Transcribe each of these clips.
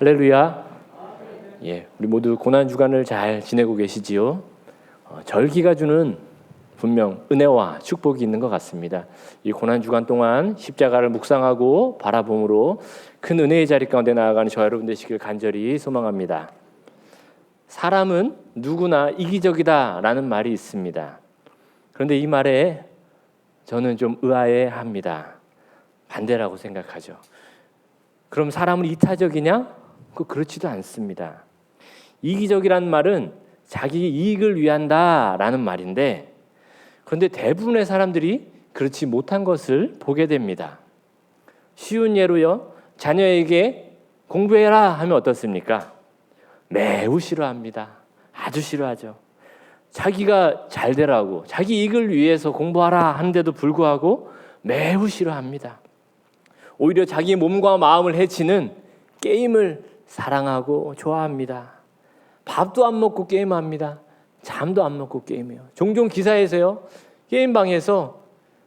할렐루야. 우리 모두 고난 주간을 잘 지내고 계시지요? 절기가 주는 분명 은혜와 축복이 있는 것 같습니다. 이 고난 주간 동안 십자가를 묵상하고 바라봄으로 큰 은혜의 자리 가운데 나아가는 저와 여러분 되시길 간절히 소망합니다. 사람은 누구나 이기적이다라는 말이 있습니다. 그런데 이 말에 저는 좀 의아해합니다. 반대라고 생각하죠. 그럼 사람은 이타적이냐? 그렇지도 않습니다. 이기적이란 말은 자기 이익을 위한다라는 말인데, 그런데 대부분의 사람들이 그렇지 못한 것을 보게 됩니다. 쉬운 예로요, 자녀에게 공부해라 하면 어떻습니까? 매우 싫어합니다. 아주 싫어하죠. 자기가 잘 되라고, 자기 이익을 위해서 공부하라 하는데도 불구하고 매우 싫어합니다. 오히려 자기 몸과 마음을 해치는 게임을 사랑하고 좋아합니다. 밥도 안 먹고 게임합니다. 잠도 안 먹고 게임해요. 종종 기사에서요, 게임방에서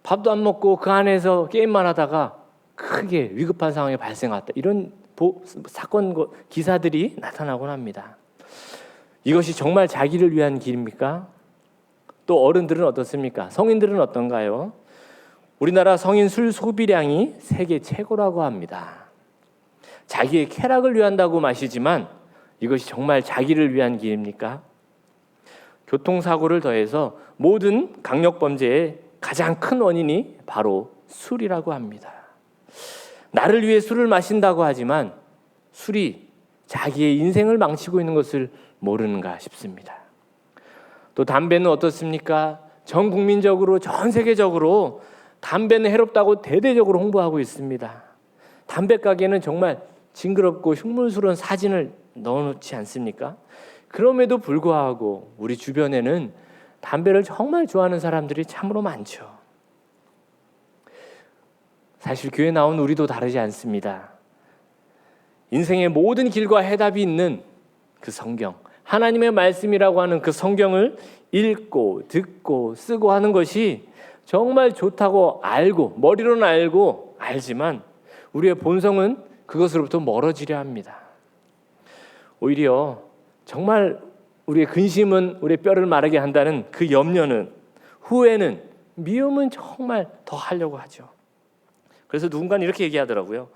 밥도 안 먹고 그 안에서 게임만 하다가 크게 위급한 상황이 발생했다, 이런 사건 기사들이 나타나곤 합니다. 이것이 정말 자기를 위한 길입니까? 또 어른들은 어떻습니까? 성인들은 어떤가요? 우리나라 성인 술 소비량이 세계 최고라고 합니다. 자기의 쾌락을 위한다고 마시지만 이것이 정말 자기를 위한 길입니까? 교통사고를 더해서 모든 강력범죄의 가장 큰 원인이 바로 술이라고 합니다. 나를 위해 술을 마신다고 하지만 술이 자기의 인생을 망치고 있는 것을 모르는가 싶습니다. 또 담배는 어떻습니까? 전 국민적으로, 전 세계적으로 담배는 해롭다고 대대적으로 홍보하고 있습니다. 담배 가게는 정말 징그럽고 흉물스러운 사진을 넣어놓지 않습니까? 그럼에도 불구하고 우리 주변에는 담배를 정말 좋아하는 사람들이 참으로 많죠. 사실 교회 나온 우리도 다르지 않습니다. 인생의 모든 길과 해답이 있는 그 성경, 하나님의 말씀이라고 하는 그 성경을 읽고 듣고 쓰고 하는 것이 정말 좋다고 알고, 머리로는 알지만 우리의 본성은 그것으로부터 멀어지려 합니다. 오히려 정말 우리의 근심은 우리의 뼈를 마르게 한다는 그 염려는, 후회는, 미움은 정말 더 하려고 하죠. 그래서 누군가는 이렇게 얘기하더라고요.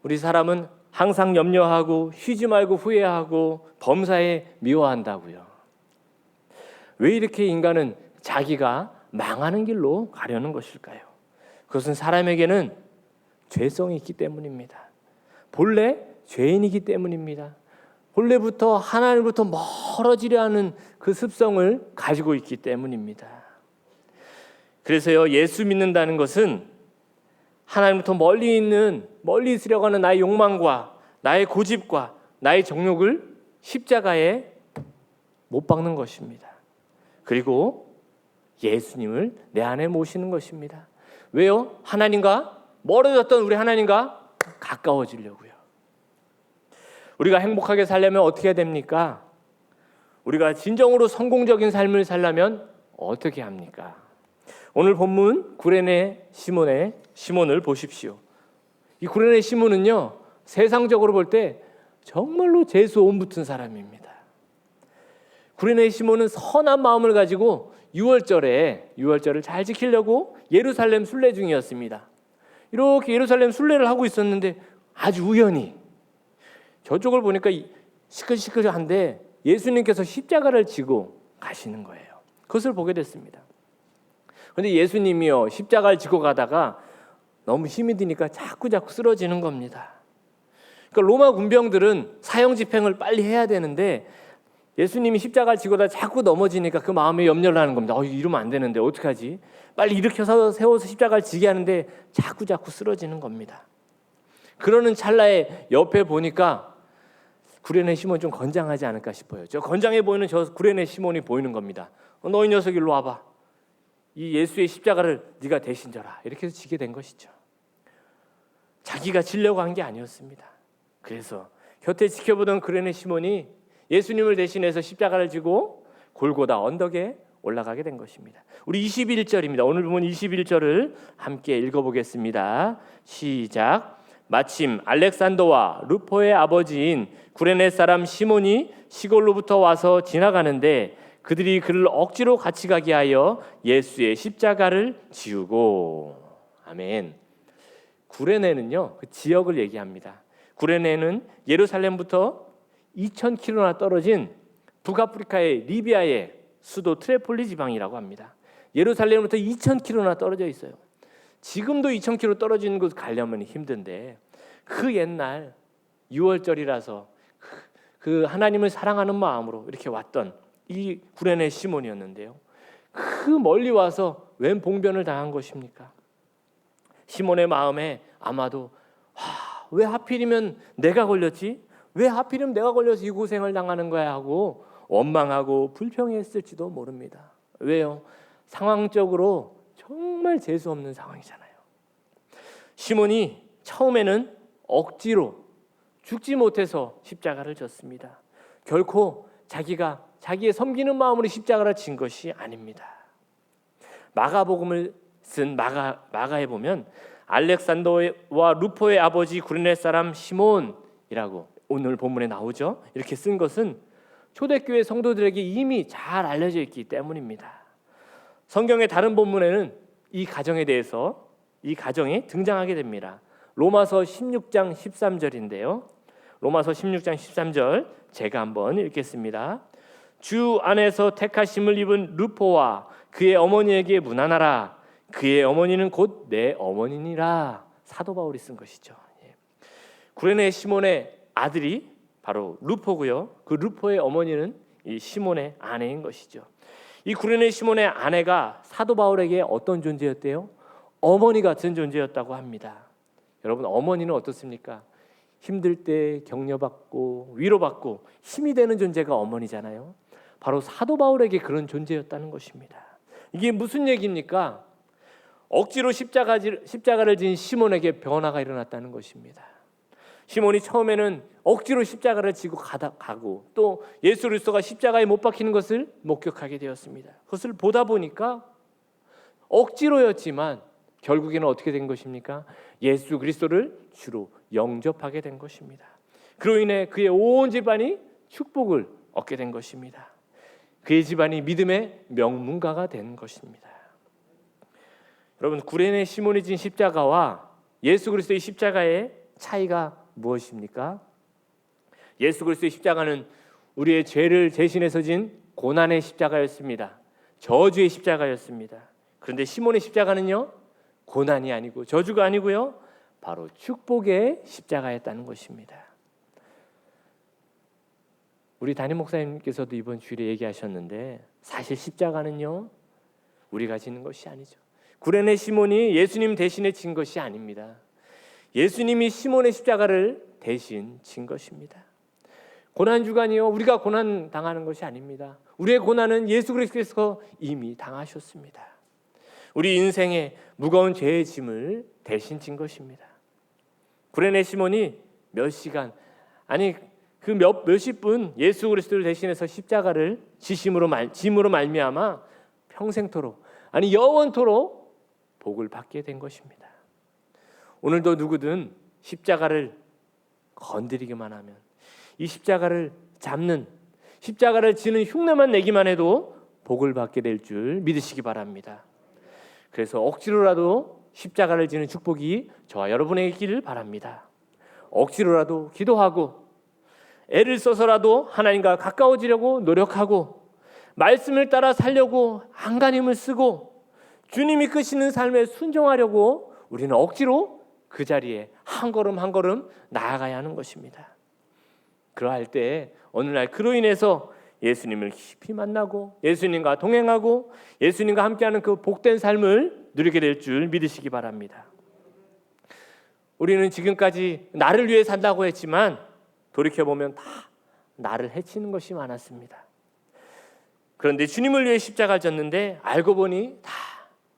우리 사람은 항상 염려하고 쉬지 말고 후회하고 범사에 미워한다고요. 왜 이렇게 인간은 자기가 망하는 길로 가려는 것일까요? 그것은 사람에게는 죄성이 있기 때문입니다. 본래 죄인이기 때문입니다. 본래부터 하나님으로부터 멀어지려 하는 그 습성을 가지고 있기 때문입니다. 그래서요, 예수 믿는다는 것은 하나님부터 멀리 있으려고 하는 나의 욕망과 나의 고집과 나의 정욕을 십자가에 못 박는 것입니다. 그리고 예수님을 내 안에 모시는 것입니다. 왜요? 하나님과 멀어졌던 우리 하나님과 가까워지려고요. 우리가 행복하게 살려면 어떻게 해야 됩니까? 우리가 진정으로 성공적인 삶을 살려면 어떻게 합니까? 오늘 본문 구레네 시몬을 보십시오. 이 구레네 시몬은요, 세상적으로 볼 때 정말로 재수 온 붙은 사람입니다. 구레네 시몬은 선한 마음을 가지고 유월절을 잘 지키려고 예루살렘 순례 중이었습니다. 이렇게 예루살렘 순례를 하고 있었는데 아주 우연히 저쪽을 보니까 시끌시끌한데 예수님께서 십자가를 지고 가시는 거예요. 그것을 보게 됐습니다. 그런데 예수님이요, 십자가를 지고 가다가 너무 힘이 드니까 자꾸 쓰러지는 겁니다. 그러니까 로마 군병들은 사형 집행을 빨리 해야 되는데 예수님이 십자가를 지고다 자꾸 넘어지니까 그 마음에 염려를 하는 겁니다. 이러면 안 되는데 어떡하지? 빨리 일으켜서 세워서 십자가를 지게 하는데 자꾸 쓰러지는 겁니다. 그러는 찰나에 옆에 보니까 구레네 시몬 좀 건장하지 않을까 싶어요. 저 건장해 보이는 저 구레네 시몬이 보이는 겁니다. 너 이 녀석 일로 와봐. 이 예수의 십자가를 네가 대신 져라. 이렇게 해서 지게 된 것이죠. 자기가 지려고 한 게 아니었습니다. 그래서 곁에 지켜보던 구레네 시몬이 예수님을 대신해서 십자가를 지고 골고다 언덕에 올라가게 된 것입니다. 우리 21절입니다. 오늘 보면 21절을 함께 읽어보겠습니다. 시작. 마침 알렉산더와 루포의 아버지인 구레네 사람 시몬이 시골로부터 와서 지나가는데 그들이 그를 억지로 같이 가게 하여 예수의 십자가를 지우고. 아멘. 구레네는요, 그 지역을 얘기합니다. 구레네는 예루살렘부터 2,000km나 떨어진 북아프리카의 리비아의 수도 트리폴리 지방이라고 합니다. 예루살렘부터 2,000km나 떨어져 있어요. 지금도 2,000km 떨어진 곳 가려면 힘든데 그 옛날 6월절이라서 그 하나님을 사랑하는 마음으로 이렇게 왔던 이 구레네 시몬이었는데요. 그 멀리 와서 웬 봉변을 당한 것입니까? 시몬의 마음에 아마도 왜 하필이면 내가 걸렸지? 왜 하필이면 내가 걸려서 이 고생을 당하는 거야 하고 원망하고 불평했을지도 모릅니다. 왜요? 상황적으로 정말 재수 없는 상황이잖아요. 시몬이 처음에는 억지로 죽지 못해서 십자가를 졌습니다. 결코 자기가 자기의 섬기는 마음으로 십자가를 진 것이 아닙니다. 마가복음을 쓴 마가에 보면 알렉산더와 루포의 아버지 구레네 사람 시몬이라고 오늘 본문에 나오죠. 이렇게 쓴 것은 초대교회 성도들에게 이미 잘 알려져 있기 때문입니다. 성경의 다른 본문에는 이 가정에 대해서 이 가정이 등장하게 됩니다. 로마서 16장 13절인데요. 로마서 16장 13절 제가 한번 읽겠습니다. 주 안에서 택하심을 입은 루포와 그의 어머니에게 문안하라. 그의 어머니는 곧 내 어머니니라. 사도 바울이 쓴 것이죠. 구레네 시몬의 아들이 바로 루포고요. 그 루포의 어머니는 이 시몬의 아내인 것이죠. 이 구레네 시몬의 아내가 사도 바울에게 어떤 존재였대요? 어머니 같은 존재였다고 합니다. 여러분, 어머니는 어떻습니까? 힘들 때 격려받고 위로받고 힘이 되는 존재가 어머니잖아요. 바로 사도 바울에게 그런 존재였다는 것입니다. 이게 무슨 얘기입니까? 억지로 십자가를 진 시몬에게 변화가 일어났다는 것입니다. 시몬이 처음에는 억지로 십자가를 지고 가고 또 예수 그리스도가 십자가에 못 박히는 것을 목격하게 되었습니다. 그것을 보다 보니까 억지로였지만 결국에는 어떻게 된 것입니까? 예수 그리스도를 주로 영접하게 된 것입니다. 그로 인해 그의 온 집안이 축복을 얻게 된 것입니다. 그의 집안이 믿음의 명문가가 된 것입니다. 여러분, 구레네 시몬이 진 십자가와 예수 그리스도의 십자가의 차이가 무엇입니까? 예수 그리스도의 십자가는 우리의 죄를 대신해서 진 고난의 십자가였습니다. 저주의 십자가였습니다. 그런데 시몬의 십자가는요, 고난이 아니고 저주가 아니고요, 바로 축복의 십자가였다는 것입니다. 우리 담임 목사님께서도 이번 주일에 얘기하셨는데 사실 십자가는요, 우리가 지는 것이 아니죠. 구레네 시몬이 예수님 대신에 진 것이 아닙니다. 예수님이 시몬의 십자가를 대신 진 것입니다. 고난주간이요, 우리가 고난 당하는 것이 아닙니다. 우리의 고난은 예수 그리스도께서 이미 당하셨습니다. 우리 인생의 무거운 죄의 짐을 대신 진 것입니다. 구레네 시몬이 몇 시간, 아니 그 몇십 분 예수 그리스도를 대신해서 십자가를 짐으로 말미암아 평생토록, 아니 영원토록 복을 받게 된 것입니다. 오늘도 누구든 십자가를 건드리기만 하면, 이 십자가를 잡는, 십자가를 지는 흉내만 내기만 해도 복을 받게 될 줄 믿으시기 바랍니다. 그래서 억지로라도 십자가를 지는 축복이 저와 여러분에게 있기를 바랍니다. 억지로라도 기도하고 애를 써서라도 하나님과 가까워지려고 노력하고 말씀을 따라 살려고 안간힘을 쓰고 주님이 이끄시는 삶에 순종하려고 우리는 억지로 그 자리에 한 걸음 한 걸음 나아가야 하는 것입니다. 그러할 때 어느 날 그로 인해서 예수님을 깊이 만나고 예수님과 동행하고 예수님과 함께하는 그 복된 삶을 누리게 될 줄 믿으시기 바랍니다. 우리는 지금까지 나를 위해 산다고 했지만 돌이켜보면 다 나를 해치는 것이 많았습니다. 그런데 주님을 위해 십자가를 졌는데 알고 보니 다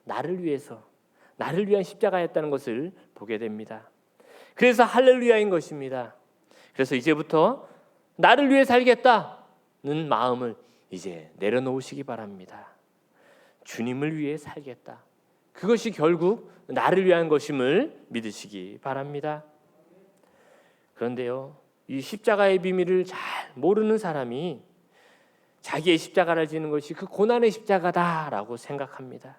나를 위해서, 나를 위한 십자가였다는 것을 보게 됩니다. 그래서 할렐루야인 것입니다. 그래서 이제부터 나를 위해 살겠다는 마음을 이제 내려놓으시기 바랍니다. 주님을 위해 살겠다. 그것이 결국 나를 위한 것임을 믿으시기 바랍니다. 그런데요, 이 십자가의 비밀을 잘 모르는 사람이 자기의 십자가를 지는 것이 그 고난의 십자가다라고 생각합니다.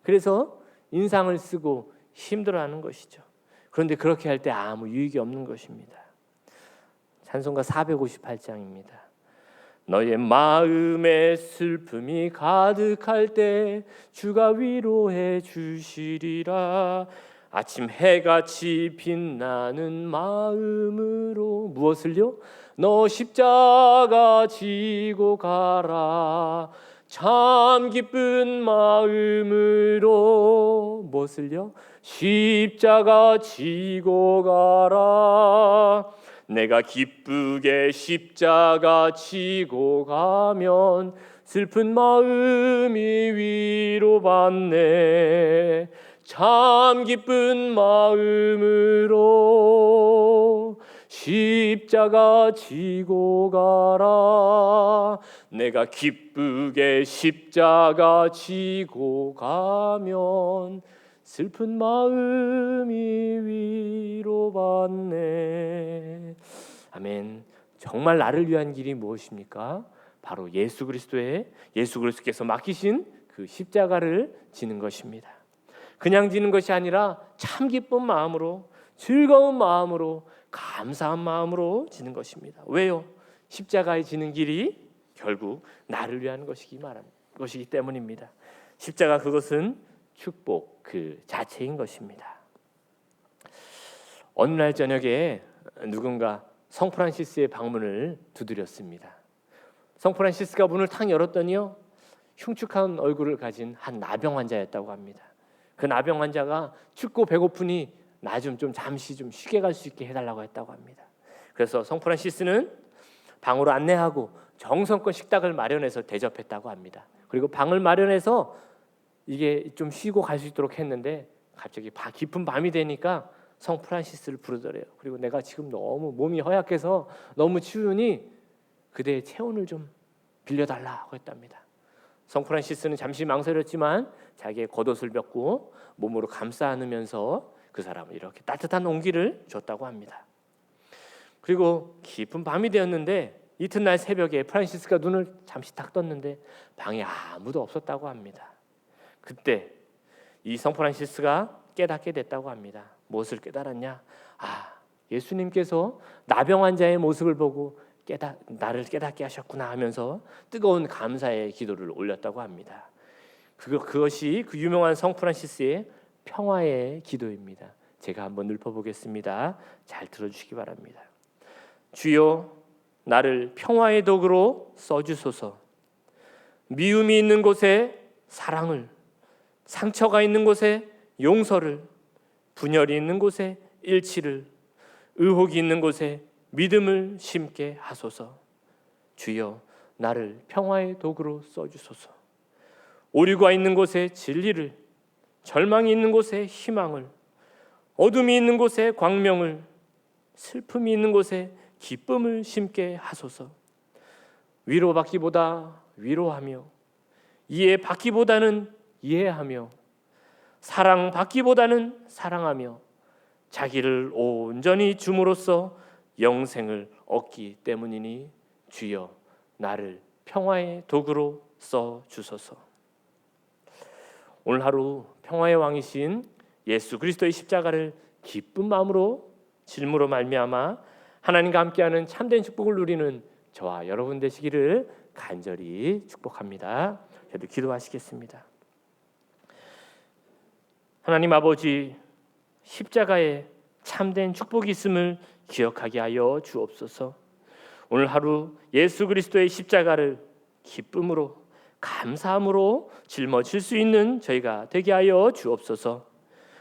그래서 인상을 쓰고 힘들어하는 것이죠. 그런데 그렇게 할 때 아무 유익이 없는 것입니다. 찬송가 458장입니다. 너의 마음에 슬픔이 가득할 때 주가 위로해 주시리라. 아침 해같이 빛나는 마음으로 무엇을요? 너 십자가 지고 가라. 참 기쁜 마음으로 무엇을요? 십자가 지고 가라. 내가 기쁘게 십자가 지고 가면 슬픈 마음이 위로받네. 참 기쁜 마음으로 십자가 지고 가라. 내가 기쁘게 십자가 지고 가면 슬픈 마음이 위로받네. 아멘. 정말 나를 위한 길이 무엇입니까? 바로 예수 그리스도께서 맡기신 그 십자가를 지는 것입니다. 그냥 지는 것이 아니라 참 기쁜 마음으로, 즐거운 마음으로, 감사한 마음으로 지는 것입니다. 왜요? 십자가에 지는 길이 결국 나를 위한 것이기 때문입니다. 십자가, 그것은 축복 그 자체인 것입니다. 어느 날 저녁에 누군가 성프란시스의 방문을 두드렸습니다. 성프란시스가 문을 탁 열었더니요, 흉측한 얼굴을 가진 한 나병 환자였다고 합니다. 그 나병 환자가 춥고 배고프니 나 좀 잠시 쉬게 갈 수 있게 해달라고 했다고 합니다. 그래서 성프란시스는 방으로 안내하고 정성껏 식탁을 마련해서 대접했다고 합니다. 그리고 방을 마련해서 이게 좀 쉬고 갈 수 있도록 했는데 갑자기 깊은 밤이 되니까 성프란시스를 부르더래요. 그리고 내가 지금 너무 몸이 허약해서 너무 추우니 그대의 체온을 좀 빌려달라고 했답니다. 성프란시스는 잠시 망설였지만 자기의 겉옷을 벗고 몸으로 감싸 안으면서 그 사람을 이렇게 따뜻한 온기를 줬다고 합니다. 그리고 깊은 밤이 되었는데 이튿날 새벽에 프란시스가 눈을 잠시 딱 떴는데 방에 아무도 없었다고 합니다. 그때 이 성프란시스가 깨닫게 됐다고 합니다. 무엇을 깨달았냐? 예수님께서 나병 환자의 모습을 보고 나를 깨닫게 하셨구나 하면서 뜨거운 감사의 기도를 올렸다고 합니다. 그것이 그 유명한 성프란시스의 평화의 기도입니다. 제가 한번 읊어보겠습니다. 잘 들어주시기 바랍니다. 주여, 나를 평화의 도구로 써주소서. 미움이 있는 곳에 사랑을, 상처가 있는 곳에 용서를, 분열이 있는 곳에 일치를, 의혹이 있는 곳에 믿음을 심게 하소서. 주여, 나를 평화의 도구로 써주소서. 오류가 있는 곳에 진리를, 절망이 있는 곳에 희망을, 어둠이 있는 곳에 광명을, 슬픔이 있는 곳에 기쁨을 심게 하소서. 위로받기보다 위로하며, 이해받기보다는 이해하며, 사랑받기보다는 사랑하며, 자기를 온전히 줌으로써 영생을 얻기 때문이니 주여, 나를 평화의 도구로 써주소서. 오늘 하루 평화의 왕이신 예수 그리스도의 십자가를 기쁜 마음으로 짊으로 말미암아 하나님과 함께하는 참된 축복을 누리는 저와 여러분 되시기를 간절히 축복합니다. 저도 기도하시겠습니다. 하나님 아버지, 십자가에 참된 축복이 있음을 기억하게 하여 주옵소서. 오늘 하루 예수 그리스도의 십자가를 기쁨으로, 감사함으로 짊어질 수 있는 저희가 되게 하여 주옵소서.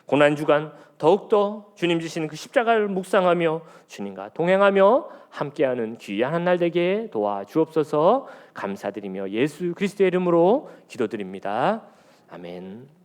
고난주간 더욱더 주님 주신 그 십자가를 묵상하며 주님과 동행하며 함께하는 귀한 한 날 되게 도와주옵소서. 감사드리며 예수 그리스도의 이름으로 기도드립니다. 아멘.